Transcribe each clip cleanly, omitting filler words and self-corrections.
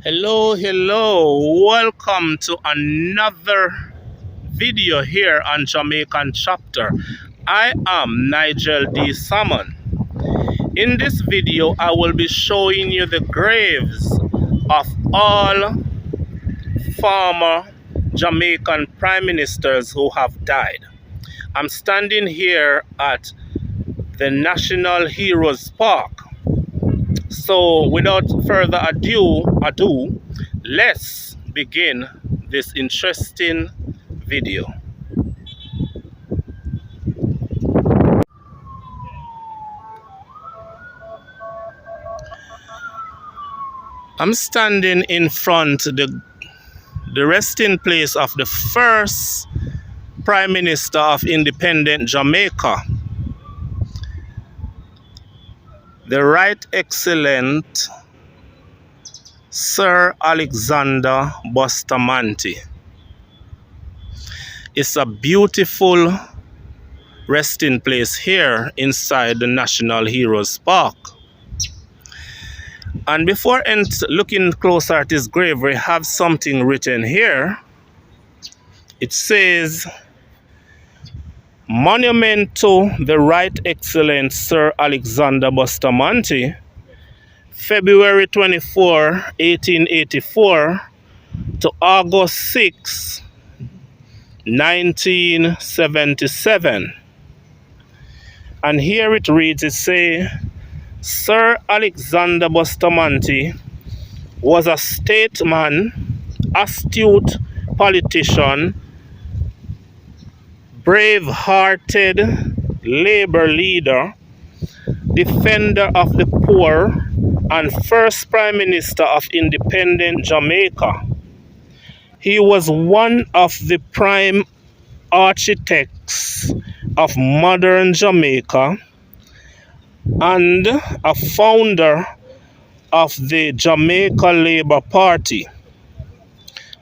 Hello, welcome to another video here on Jamaican Chapter. I am Nigel D. Salmon. In this video, I will be showing you the graves of all former Jamaican Prime Ministers who have died. I'm standing here at the National Heroes Park. So without further ado, let's begin this interesting video. I'm standing in front of the resting place of the first Prime Minister of independent Jamaica, the Right Excellent Sir Alexander Bustamante. It's a beautiful resting place here inside the National Heroes Park. And before looking closer at his grave, we have something written here. It says, "Monument to the Right Excellent Sir Alexander Bustamante, February 24, 1884 to August 6, 1977. And here it reads, it says, "Sir Alexander Bustamante was a statesman, astute politician, brave-hearted labor leader, defender of the poor, and first Prime Minister of independent Jamaica. He was one of the prime architects of modern Jamaica and a founder of the Jamaica Labour Party.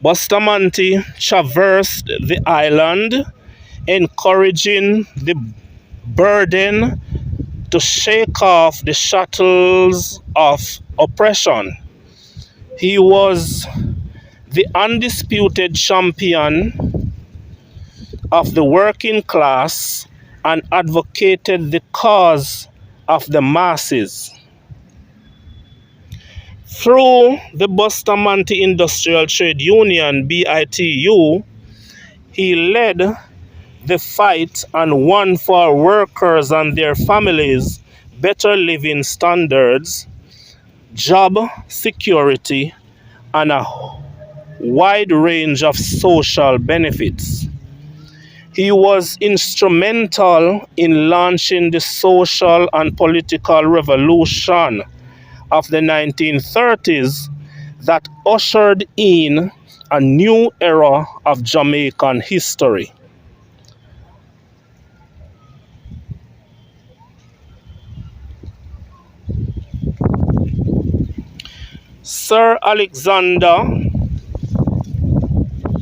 Bustamante traversed the island, encouraging the burden to shake off the shackles of oppression. He was the undisputed champion of the working class and advocated the cause of the masses. Through the Bustamante Industrial Trade Union, BITU, he led the fight and won for workers and their families better living standards, job security, and a wide range of social benefits. He was instrumental in launching the social and political revolution of the 1930s that ushered in a new era of Jamaican history. Sir Alexander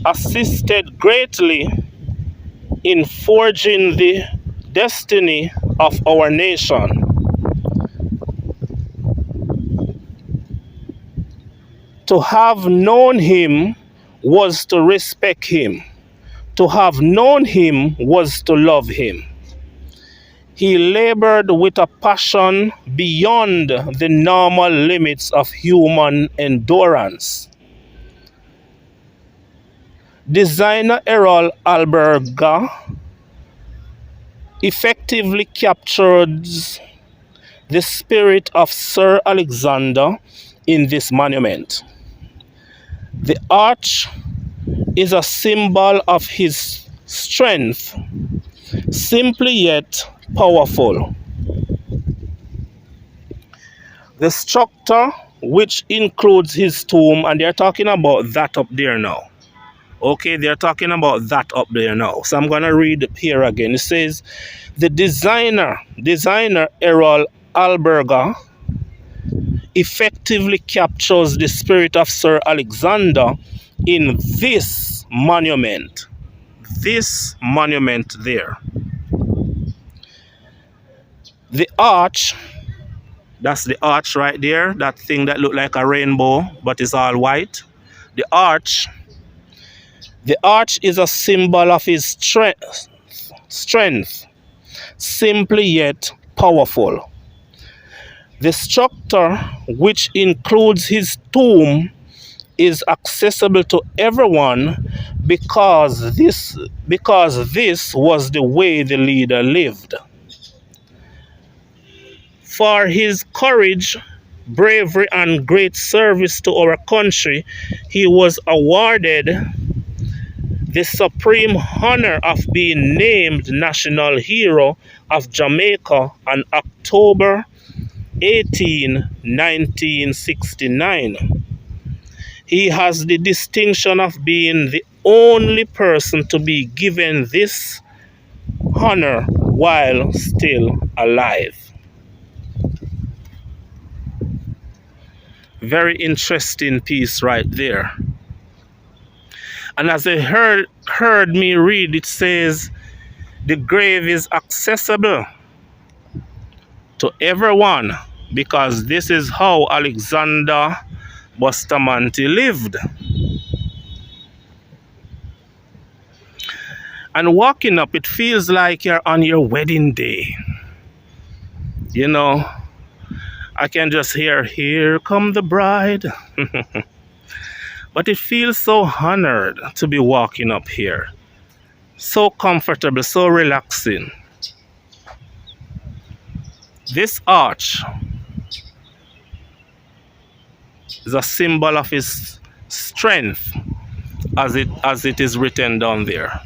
assisted greatly in forging the destiny of our nation. To have known him was to respect him. To have known him was to love him. He labored with a passion beyond the normal limits of human endurance. Designer Errol Alberga effectively captures the spirit of Sir Alexander in this monument. The arch is a symbol of his strength, simply yet powerful. The structure, which includes his tomb, and they're talking about that up there now. Okay, they're talking about that up there now. So I'm going to read here again. It says, the designer Errol Alberga effectively captures the spirit of Sir Alexander in this monument. This monument there. The arch That's the arch right there, that thing that looked like a rainbow, but is all white. The arch. The arch is a symbol of his strength, simply yet powerful. The structure, which includes his tomb, is accessible to everyone because this was the way the leader lived. For his courage, bravery, and great service to our country, he was awarded the supreme honor of being named National Hero of Jamaica on October 18, 1969. He has the distinction of being the only person to be given this honor while still alive. Very interesting piece right there. And as I heard me read, it says the grave is accessible to everyone because this is how Alexander Bustamante lived. And walking up, it feels like you're on your wedding day. You know, I can just hear, "Here come the bride." But it feels so honored to be walking up here. So comfortable, so relaxing. This arch is a symbol of his strength, as it is written down there.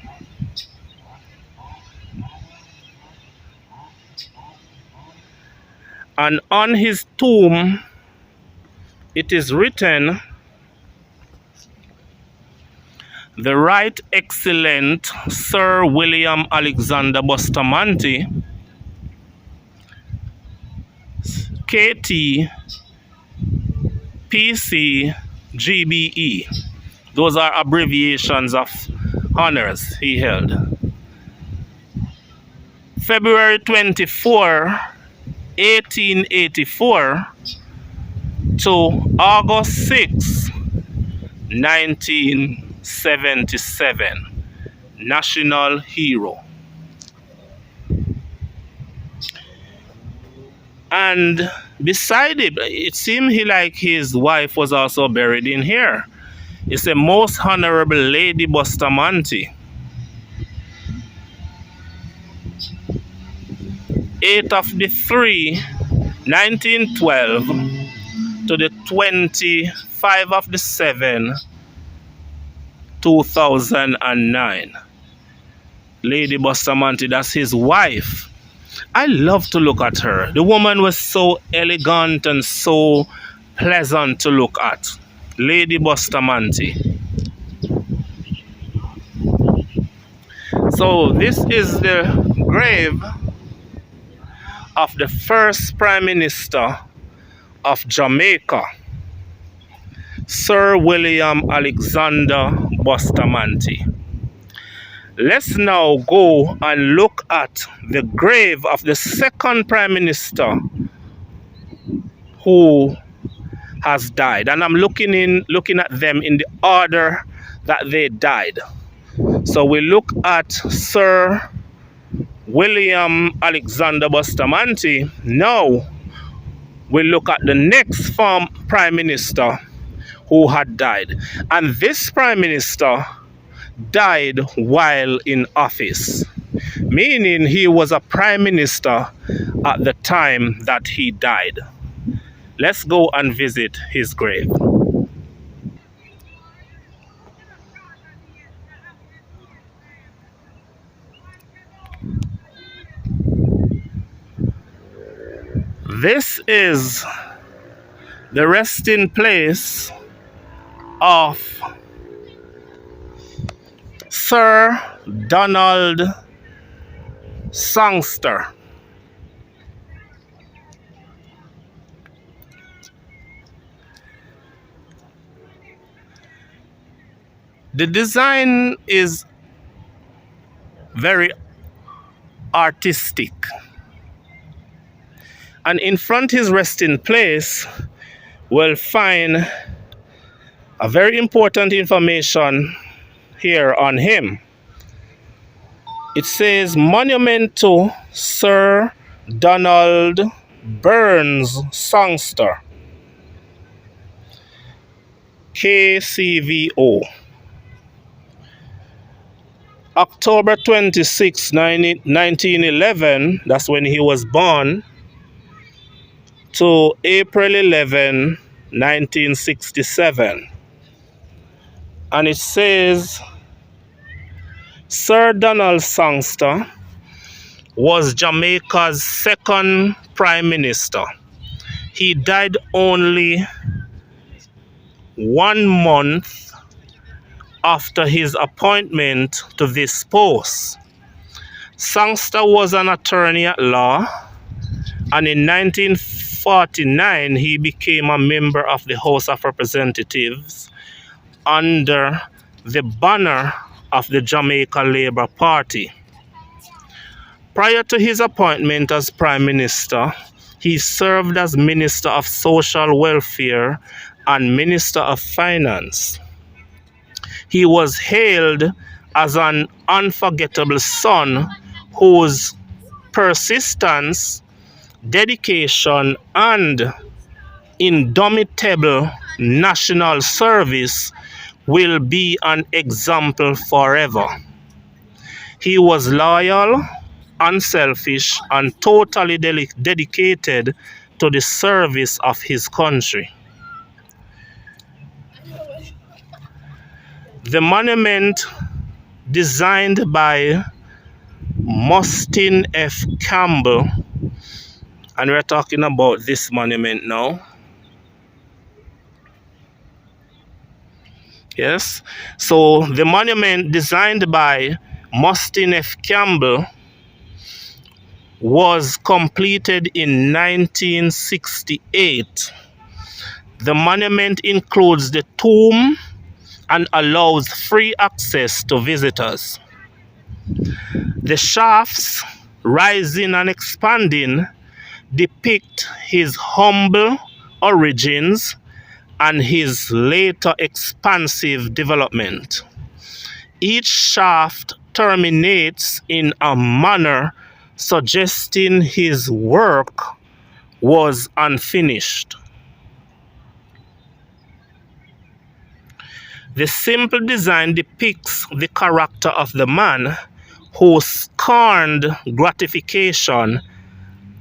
And on his tomb, it is written, "The Right Excellent Sir William Alexander Bustamante, KT, PC, GBE." Those are abbreviations of honors he held. February 24, 1884 to August 6, 1977. National Hero. And beside it, it seemed like his wife was also buried in here. It's a Most Honorable Lady Bustamante. 8th of the 3, 1912 to the 25 of the 7, 2009. Lady Bustamante, that's his wife. I love to look at her. The woman was so elegant and so pleasant to look at. Lady Bustamante. So this is the grave of the first Prime Minister of Jamaica, Sir William Alexander Bustamante. Let's now go and look at the grave of the second Prime Minister who has died. And I'm looking at them in the order that they died. So we look at Sir William Alexander Bustamante. Now we look at the next Prime Minister who had died. And this Prime Minister died while in office, meaning he was a Prime Minister at the time that he died. Let's go and visit his grave. This is the resting place of Sir Donald Sangster. The design is very artistic, And in front of his resting place, we'll find a very important information here on him. It says monument to Sir Donald Burns Songster, KCVO. October 26, 1911, that's when he was born, to April 11, 1967. And it says Sir Donald Songster was Jamaica's second Prime Minister. He died only 1 month after his appointment to this post. Songster was an attorney at law, and in 1949 he became a member of the House of Representatives under the banner of the Jamaica Labour Party. Prior to his appointment as Prime Minister, he served as Minister of Social Welfare and Minister of Finance. He was hailed as an unforgettable son whose persistence, dedication, and indomitable national service will be an example forever. He was loyal, unselfish, and totally dedicated to the service of his country. The monument, designed by Mustin F. Campbell, and we're talking about this monument now. Yes, so the monument, designed by Mustin F. Campbell, was completed in 1968. The monument includes the tomb and allows free access to visitors. The shafts, rising and expanding, depict his humble origins and his later expansive development. Each shaft terminates in a manner suggesting his work was unfinished. The simple design depicts the character of the man who scorned gratification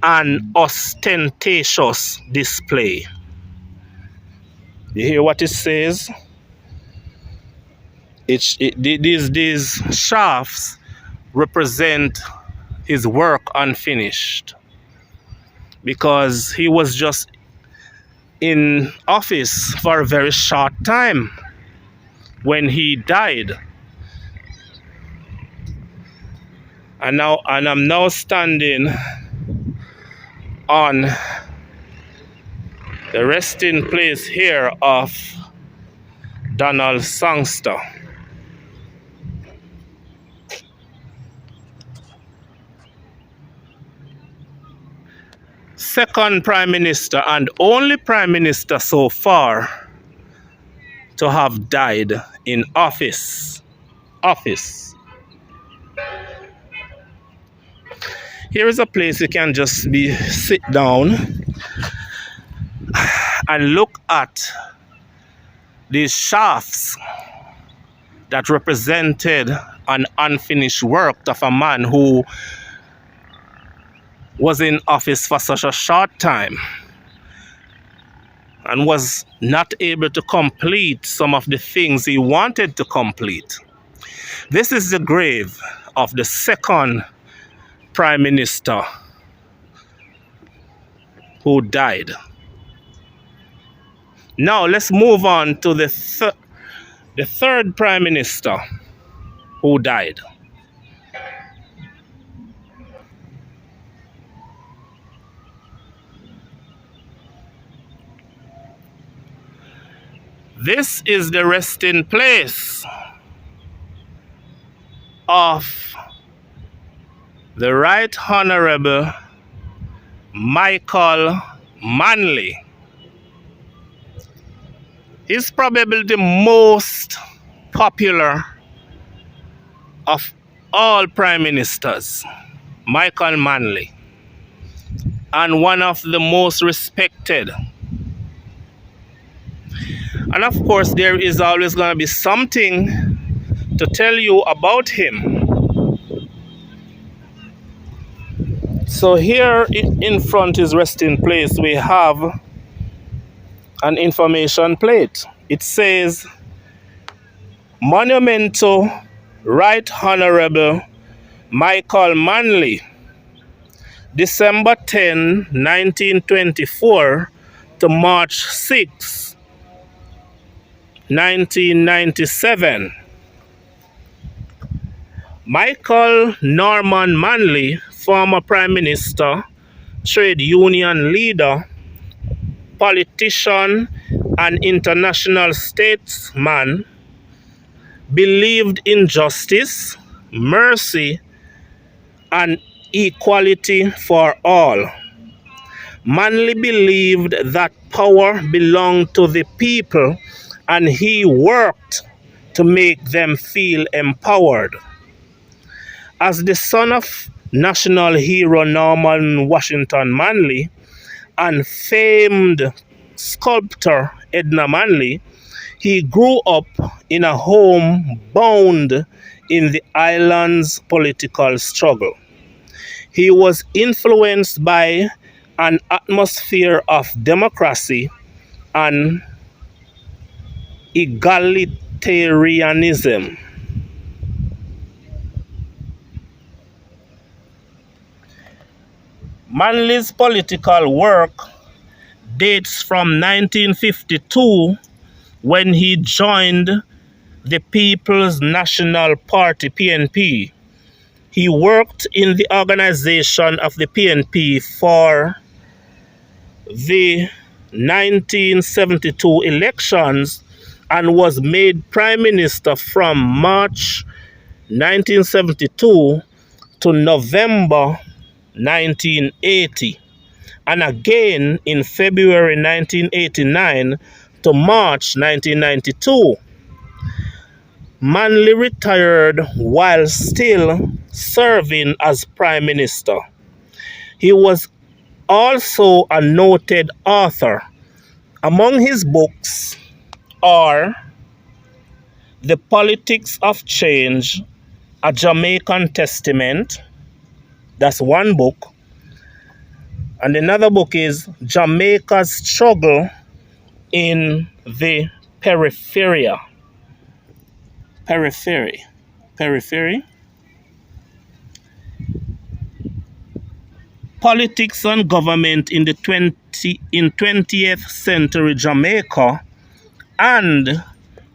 and ostentatious display. You hear what it says? These shafts represent his work unfinished, because he was just in office for a very short time when he died. And I'm now standing on the resting place here of Donald Songster. Second Prime Minister and only Prime Minister so far to have died in office. Here is a place you can just sit down and look at these shafts that represented an unfinished work of a man who was in office for such a short time and was not able to complete some of the things he wanted to complete. This is the grave of the second Prime Minister who died. Now let's move on to the third Prime Minister who died. This is the resting place of the Right Honorable Michael Manley. He's probably the most popular of all prime ministers, Michael Manley, and one of the most respected. And of course, there is always going to be something to tell you about him. So here in front his resting place, we have an information plate. It says, Monument to Right Honorable Michael Manley, December 10, 1924 to March 6, 1997. Michael Norman Manley, former Prime Minister, trade union leader, politician, and international statesman, believed in justice, mercy, and equality for all. Manley believed that power belonged to the people, and he worked to make them feel empowered. As the son of national hero Norman Washington Manley and famed sculptor Edna Manley, he grew up in a home bound in the island's political struggle. He was influenced by an atmosphere of democracy and egalitarianism. Manley's political work dates from 1952, when he joined the People's National Party, PNP. He worked in the organization of the PNP for the 1972 elections and was made Prime Minister from March 1972 to November 1980, and again in February 1989 to March 1992. Manley retired while still serving as Prime Minister. He was also a noted author. Among his books are The Politics of Change, A Jamaican Testament. That's one book. And another book is Jamaica's Struggle in the Periphery. Politics and Government in the 20th Century Jamaica and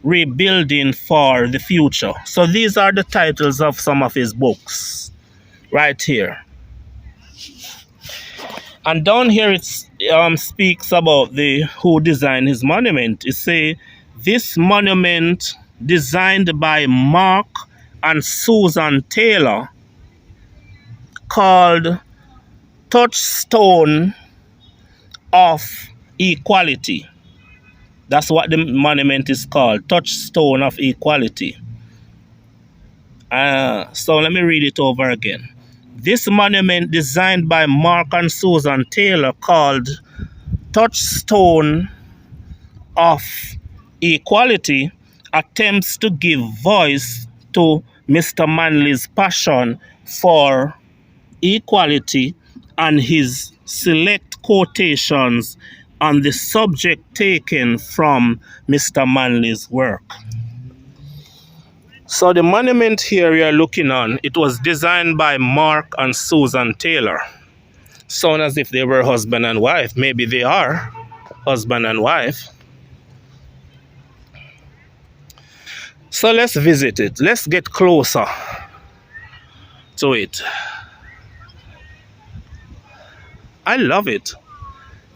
Rebuilding for the Future. So these are the titles of some of his books right here. And down here it speaks about who designed his monument. It say, this monument, designed by Mark and Susan Taylor, called Touchstone of Equality. That's what the monument is called, Touchstone of Equality. So let me read it over again. This monument, designed by Mark and Susan Taylor, called Touchstone of Equality, attempts to give voice to Mr. Manley's passion for equality and his select quotations on the subject taken from Mr. Manley's work. So the monument here you're looking on, it was designed by Mark and Susan Taylor. Sound as if they were husband and wife. Maybe they are husband and wife. So let's visit it. Let's get closer to it. I love it.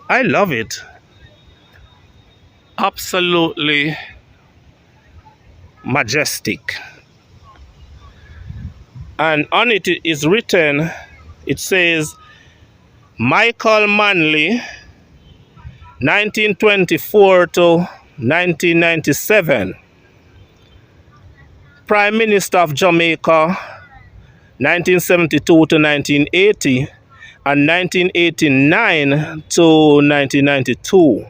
I love it. Absolutely majestic. And on it is written, it says, Michael Manley, 1924 to 1997. Prime Minister of Jamaica, 1972 to 1980 and 1989 to 1992.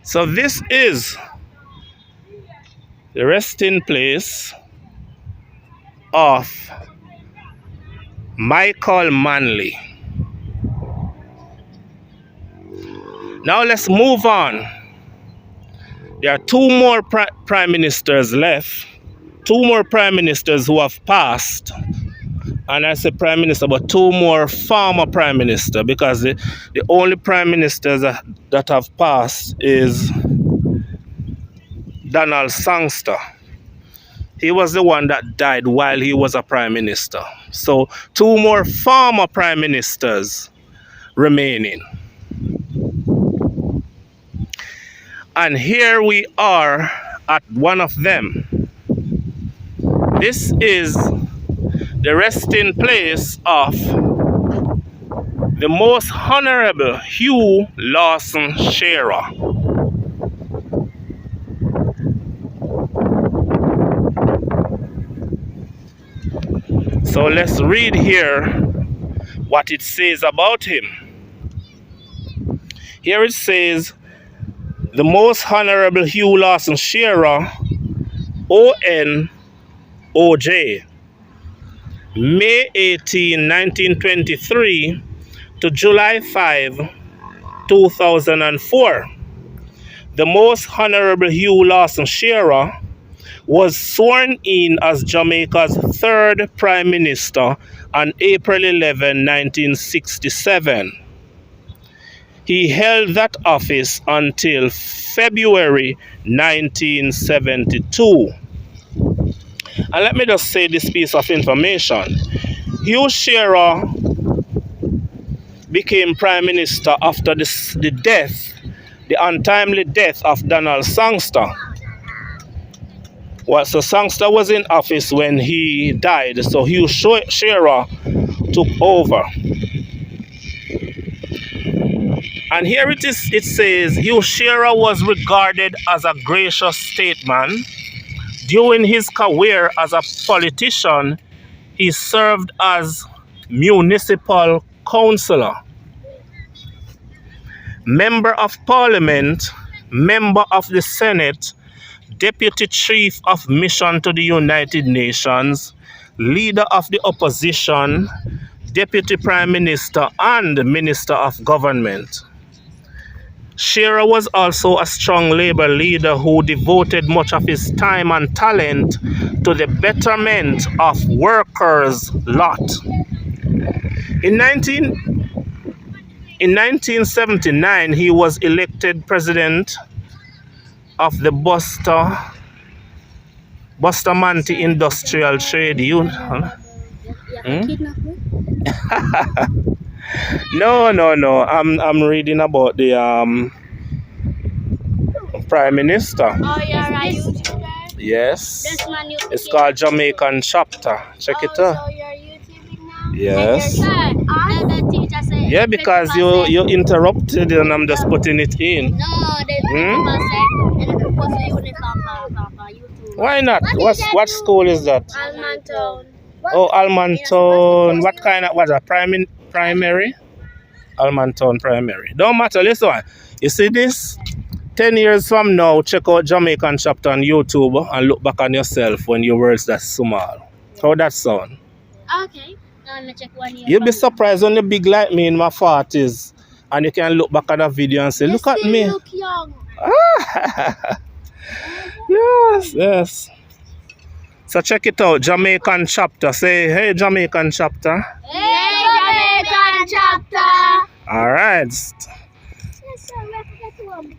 So this is the resting place of Michael Manley. Now let's move on. There are two more prime ministers left. Two more prime ministers who have passed. And I say prime minister, but two more former prime minister, because the only prime ministers that have passed is Donald Sangster. He was the one that died while he was a prime minister. So two more former prime ministers remaining. And here we are at one of them. This is the resting place of the Most Honorable Hugh Lawson Shearer. So let's read here what it says about him. Here it says, the Most Honorable Hugh Lawson Shearer, ON-OJ, May 18, 1923 to July 5, 2004. The Most Honorable Hugh Lawson Shearer was sworn in as Jamaica's third Prime Minister on April 11, 1967. He held that office until February 1972. And let me just say this piece of information. Hugh Shearer became Prime Minister after the untimely death of Donald Sangster. Well, so Sangster was in office when he died, so Hugh Shearer took over. And here it is. It says, Hugh Shearer was regarded as a gracious statesman. During his career as a politician, he served as municipal councillor, member of parliament, member of the Senate, deputy chief of mission to the United Nations, leader of the opposition, deputy prime minister, and minister of government. Shearer was also a strong labor leader who devoted much of his time and talent to the betterment of workers' lot. In 1979, he was elected president of the Bustamante Industrial Trade Union. No. I'm reading about the Prime Minister. Oh, you're a YouTuber? Yes. It's It's called Jamaican Chapter. Check it out. So you're YouTubing now? Yes. The teacher said. Yeah, because you interrupted and I'm just putting it in. No, the principal said, and the people say uniform for YouTube. Why not? What school is that? Almantown. Oh, Almantown. What kind of, what's that? Primary? Almantown Primary. Don't matter. Listen, you see this? 10 years from now, check out Jamaican Chapter on YouTube and look back on yourself when your words that small. How that sound? Okay. Now I'm gonna check 1 year. You'll be surprised when you're big like me in my 40s and you can look back at a video and say, look at me. You look young. Yes. So check it out, Jamaican Chapter. Say, hey, Jamaican Chapter. Hey, Jamaican Chapter. All right.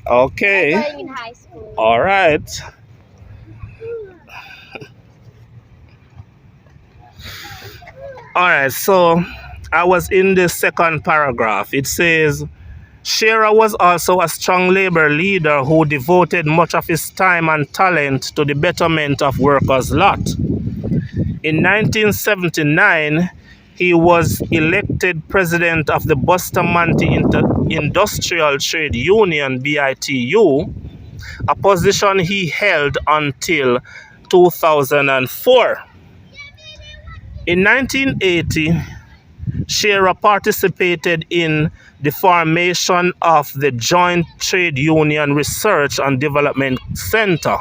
Okay. Going in high school. All right. All right. So I was in the second paragraph. It says, Shearer was also a strong labor leader who devoted much of his time and talent to the betterment of workers' lot. In 1979, he was elected president of the Bustamante Industrial Trade Union, BITU, a position he held until 2004. In 1980, Shearer participated in the formation of the Joint Trade Union Research and Development Center,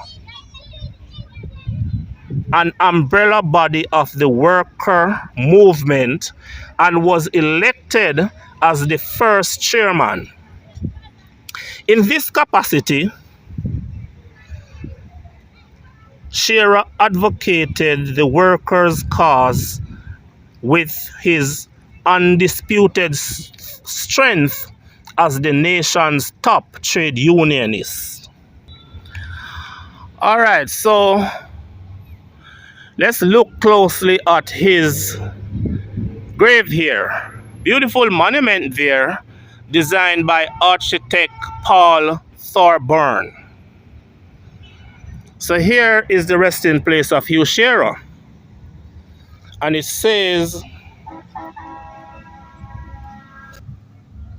an umbrella body of the worker movement, and was elected as the first chairman. In this capacity, Shearer advocated the workers' cause with his undisputed strength as the nation's top trade unionist. All right, so let's look closely at his grave here. Beautiful monument there, designed by architect Paul Thorburn. So here is the resting place of Hugh Shearer. And it says,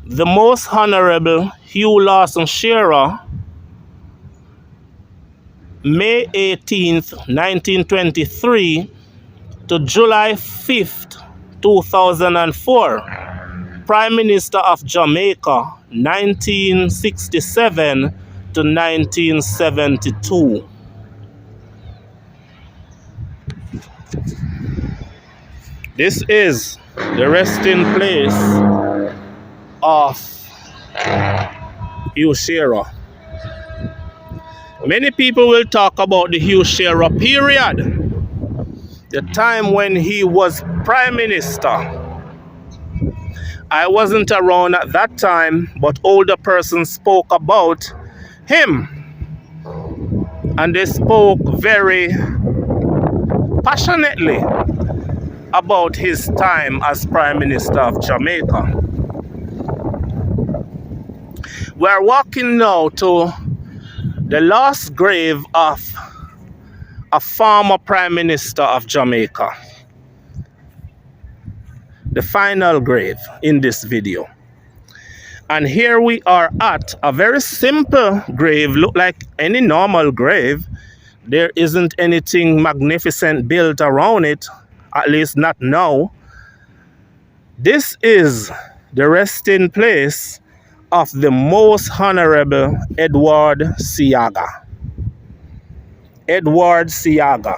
the Most Honorable Hugh Lawson Shearer, May 18th, 1923 to July 5th, 2004, Prime Minister of Jamaica, 1967 to 1972. This is the resting place of Hugh Shearer. Many people will talk about the Hugh Shearer period, the time when he was Prime Minister. I wasn't around at that time, but older persons spoke about him. And they spoke very passionately about his time as Prime Minister of Jamaica. We are walking now to the last grave of a former Prime Minister of Jamaica. The final grave in this video. And here we are at a very simple grave, look like any normal grave. There isn't anything magnificent built around it, at least not now. This is the resting place of the Most Honorable Edward Seaga. Edward Seaga.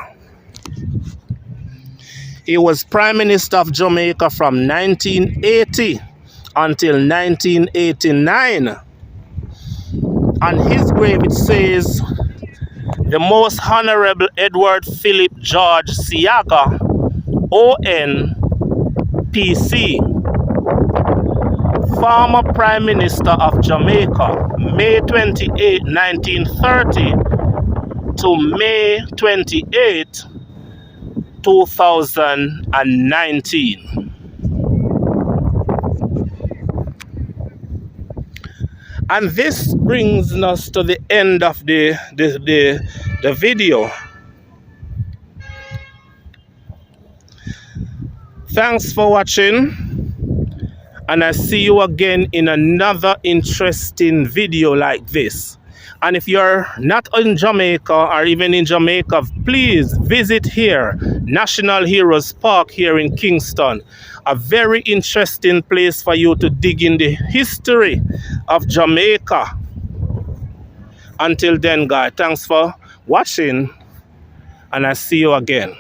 He was Prime Minister of Jamaica from 1980 until 1989. On his grave it says, the Most Honorable Edward Philip George Seaga, ON, PC, former Prime Minister of Jamaica, May 28, 1930 to May 28, 2019. And this brings us to the end of the video. Thanks for watching, and I see you again in another interesting video like this. And if you're not in Jamaica or even in Jamaica, please visit here, National Heroes Park here in Kingston. A very interesting place for you to dig in the history of Jamaica. Until then, guys, thanks for watching, and I see you again.